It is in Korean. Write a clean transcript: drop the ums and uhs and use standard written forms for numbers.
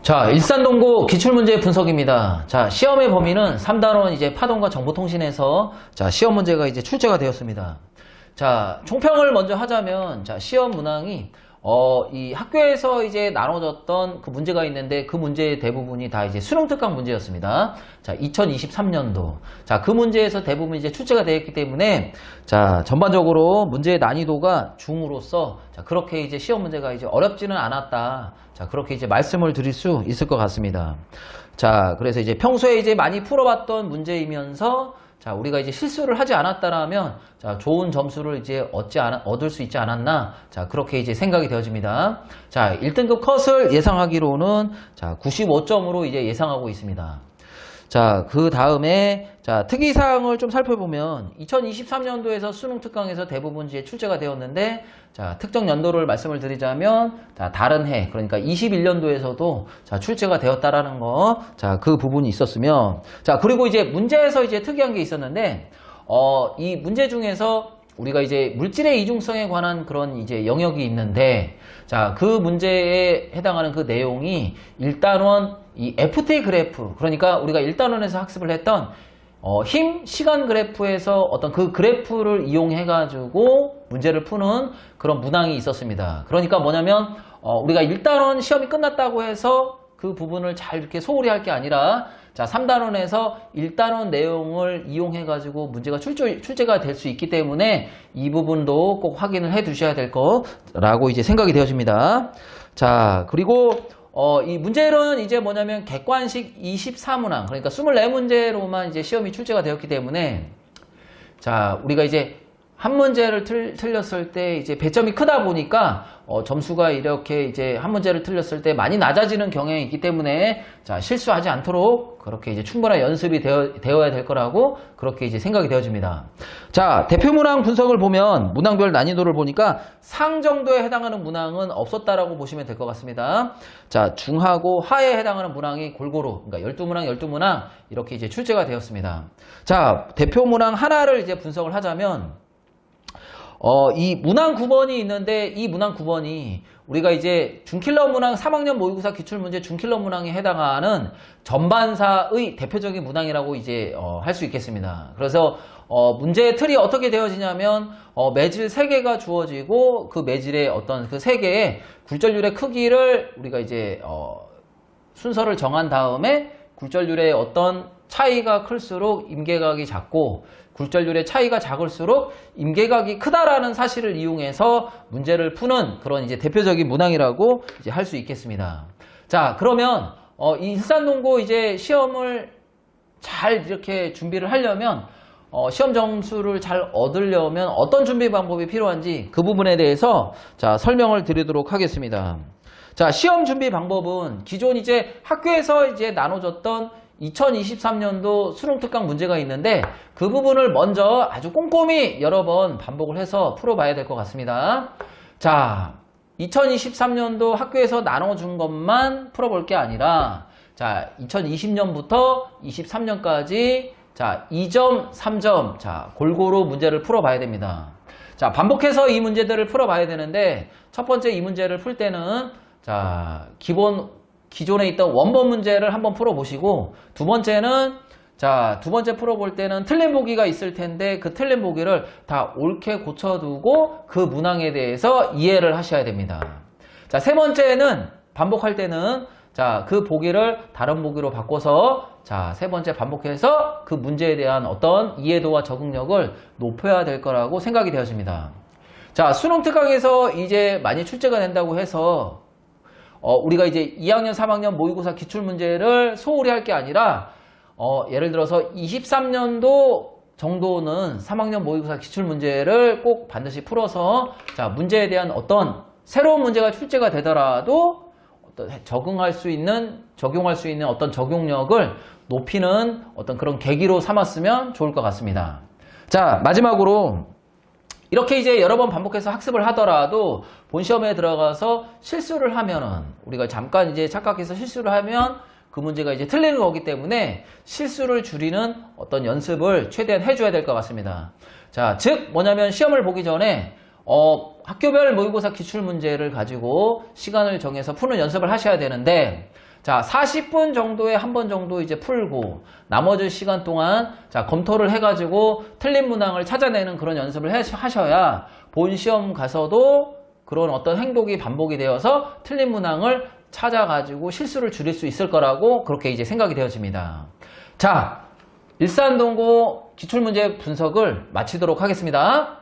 자, 일산동고 기출문제 분석입니다. 자, 시험의 범위는 3단원 이제 파동과 정보통신에서 자, 시험 문제가 이제 출제가 되었습니다. 자, 총평을 먼저 하자면 자, 시험 문항이 이 학교에서 이제 나눠졌던 그 문제가 있는데 그 문제의 대부분이 다 이제 수능 특강 문제였습니다. 자, 2023년도. 자, 그 문제에서 대부분 이제 출제가 되었기 때문에 자, 전반적으로 문제의 난이도가 중으로서 자, 그렇게 이제 시험 문제가 이제 어렵지는 않았다. 자, 그렇게 이제 말씀을 드릴 수 있을 것 같습니다. 자, 그래서 이제 평소에 이제 많이 풀어봤던 문제이면서 자, 우리가 이제 실수를 하지 않았다라면 자, 좋은 점수를 이제 얻을 수 있지 않았나? 자, 그렇게 이제 생각이 되어집니다. 자, 1등급 컷을 예상하기로는 자, 95점으로 이제 예상하고 있습니다. 자, 그 다음에 자, 특이사항을 좀 살펴보면 2023년도에서 수능 특강에서 대부분 이제 출제가 되었는데 자, 특정 연도를 말씀을 드리자면 자, 다른 해 그러니까 21년도에서도 자, 출제가 되었다라는 거. 자, 그 부분이 있었으면 자, 그리고 이제 문제에서 이제 특이한 게 있었는데 이 문제 중에서 우리가 이제 물질의 이중성에 관한 그런 이제 영역이 있는데 자, 그 문제에 해당하는 그 내용이 1단원 이 FT 그래프 그러니까 우리가 1단원에서 학습을 했던 힘, 시간 그래프에서 어떤 그 그래프를 이용해 가지고 문제를 푸는 그런 문항이 있었습니다. 그러니까 뭐냐면 우리가 1단원 시험이 끝났다고 해서 그 부분을 잘 이렇게 소홀히 할 게 아니라 자, 3단원에서 1단원 내용을 이용해 가지고 문제가 출제가 될 수 있기 때문에 이 부분도 꼭 확인을 해 두셔야 될 거라고 이제 생각이 되어집니다. 자, 그리고 이 문제는 이제 뭐냐면 객관식 24문항 그러니까 24문제로만 이제 시험이 출제가 되었기 때문에 자, 우리가 이제 한 문제를 틀렸을 때 이제 배점이 크다 보니까 점수가 이렇게 이제 한 문제를 틀렸을 때 많이 낮아지는 경향이 있기 때문에 자, 실수하지 않도록 그렇게 이제 충분한 연습이 되어야 될 거라고 그렇게 이제 생각이 되어집니다. 자, 대표 문항 분석을 보면 문항별 난이도를 보니까 상 정도에 해당하는 문항은 없었다라고 보시면 될 것 같습니다. 자, 중하고 하에 해당하는 문항이 골고루 그러니까 12문항 12문항 이렇게 이제 출제가 되었습니다. 자, 대표 문항 하나를 이제 분석을 하자면 이 문항 9번이 있는데 이 문항 9번이 우리가 이제 중킬러 문항 3학년 모의고사 기출문제 중킬러 문항에 해당하는 전반사의 대표적인 문항이라고 이제 할 수 있겠습니다. 그래서 문제의 틀이 어떻게 되어지냐면 매질 3개가 주어지고 그 매질의 어떤 그 3개의 굴절률의 크기를 우리가 이제 순서를 정한 다음에 굴절률의 어떤 차이가 클수록 임계각이 작고 굴절률의 차이가 작을수록 임계각이 크다라는 사실을 이용해서 문제를 푸는 그런 이제 대표적인 문항이라고 이제 할 수 있겠습니다. 자, 그러면 이 일산동고 이제 시험을 잘 이렇게 준비를 하려면 시험 점수를 잘 얻으려면 어떤 준비 방법이 필요한지 그 부분에 대해서 자, 설명을 드리도록 하겠습니다. 자, 시험 준비 방법은 기존 이제 학교에서 이제 나눠졌던 2023년도 수능 특강 문제가 있는데 그 부분을 먼저 아주 꼼꼼히 여러 번 반복을 해서 풀어봐야 될 것 같습니다. 자, 2023년도 학교에서 나눠준 것만 풀어볼 게 아니라 자, 2020년부터 23년까지 자, 2점, 3점 자, 골고루 문제를 풀어봐야 됩니다. 자, 반복해서 이 문제들을 풀어봐야 되는데 첫 번째 이 문제를 풀 때는 자, 기존에 있던 원본 문제를 한번 풀어보시고 두 번째는 자, 두 번째 풀어볼 때는 틀린 보기가 있을 텐데 그 틀린 보기를 다 옳게 고쳐두고 그 문항에 대해서 이해를 하셔야 됩니다. 자, 세 번째는 반복할 때는 자, 그 보기를 다른 보기로 바꿔서 자, 세 번째 반복해서 그 문제에 대한 어떤 이해도와 적응력을 높여야 될 거라고 생각이 되어집니다. 자, 수능 특강에서 이제 많이 출제가 된다고 해서 우리가 이제 2학년, 3학년 모의고사 기출문제를 소홀히 할 게 아니라 예를 들어서 23년도 정도는 3학년 모의고사 기출문제를 꼭 반드시 풀어서 자, 문제에 대한 어떤 새로운 문제가 출제가 되더라도 적용할 수 있는 어떤 적용력을 높이는 어떤 그런 계기로 삼았으면 좋을 것 같습니다. 자, 마지막으로 이렇게 이제 여러 번 반복해서 학습을 하더라도 본 시험에 들어가서 실수를 하면은 우리가 잠깐 이제 착각해서 실수를 하면 그 문제가 이제 틀리는 거기 때문에 실수를 줄이는 어떤 연습을 최대한 해줘야 될 것 같습니다. 자, 즉 뭐냐면 시험을 보기 전에 학교별 모의고사 기출문제를 가지고 시간을 정해서 푸는 연습을 하셔야 되는데 자, 40분 정도에 한 번 정도 이제 풀고 나머지 시간 동안 자, 검토를 해가지고 틀린 문항을 찾아내는 그런 연습을 하셔야 본 시험 가서도 그런 어떤 행동이 반복이 되어서 틀린 문항을 찾아가지고 실수를 줄일 수 있을 거라고 그렇게 이제 생각이 되어집니다. 자, 일산동고 기출문제 분석을 마치도록 하겠습니다.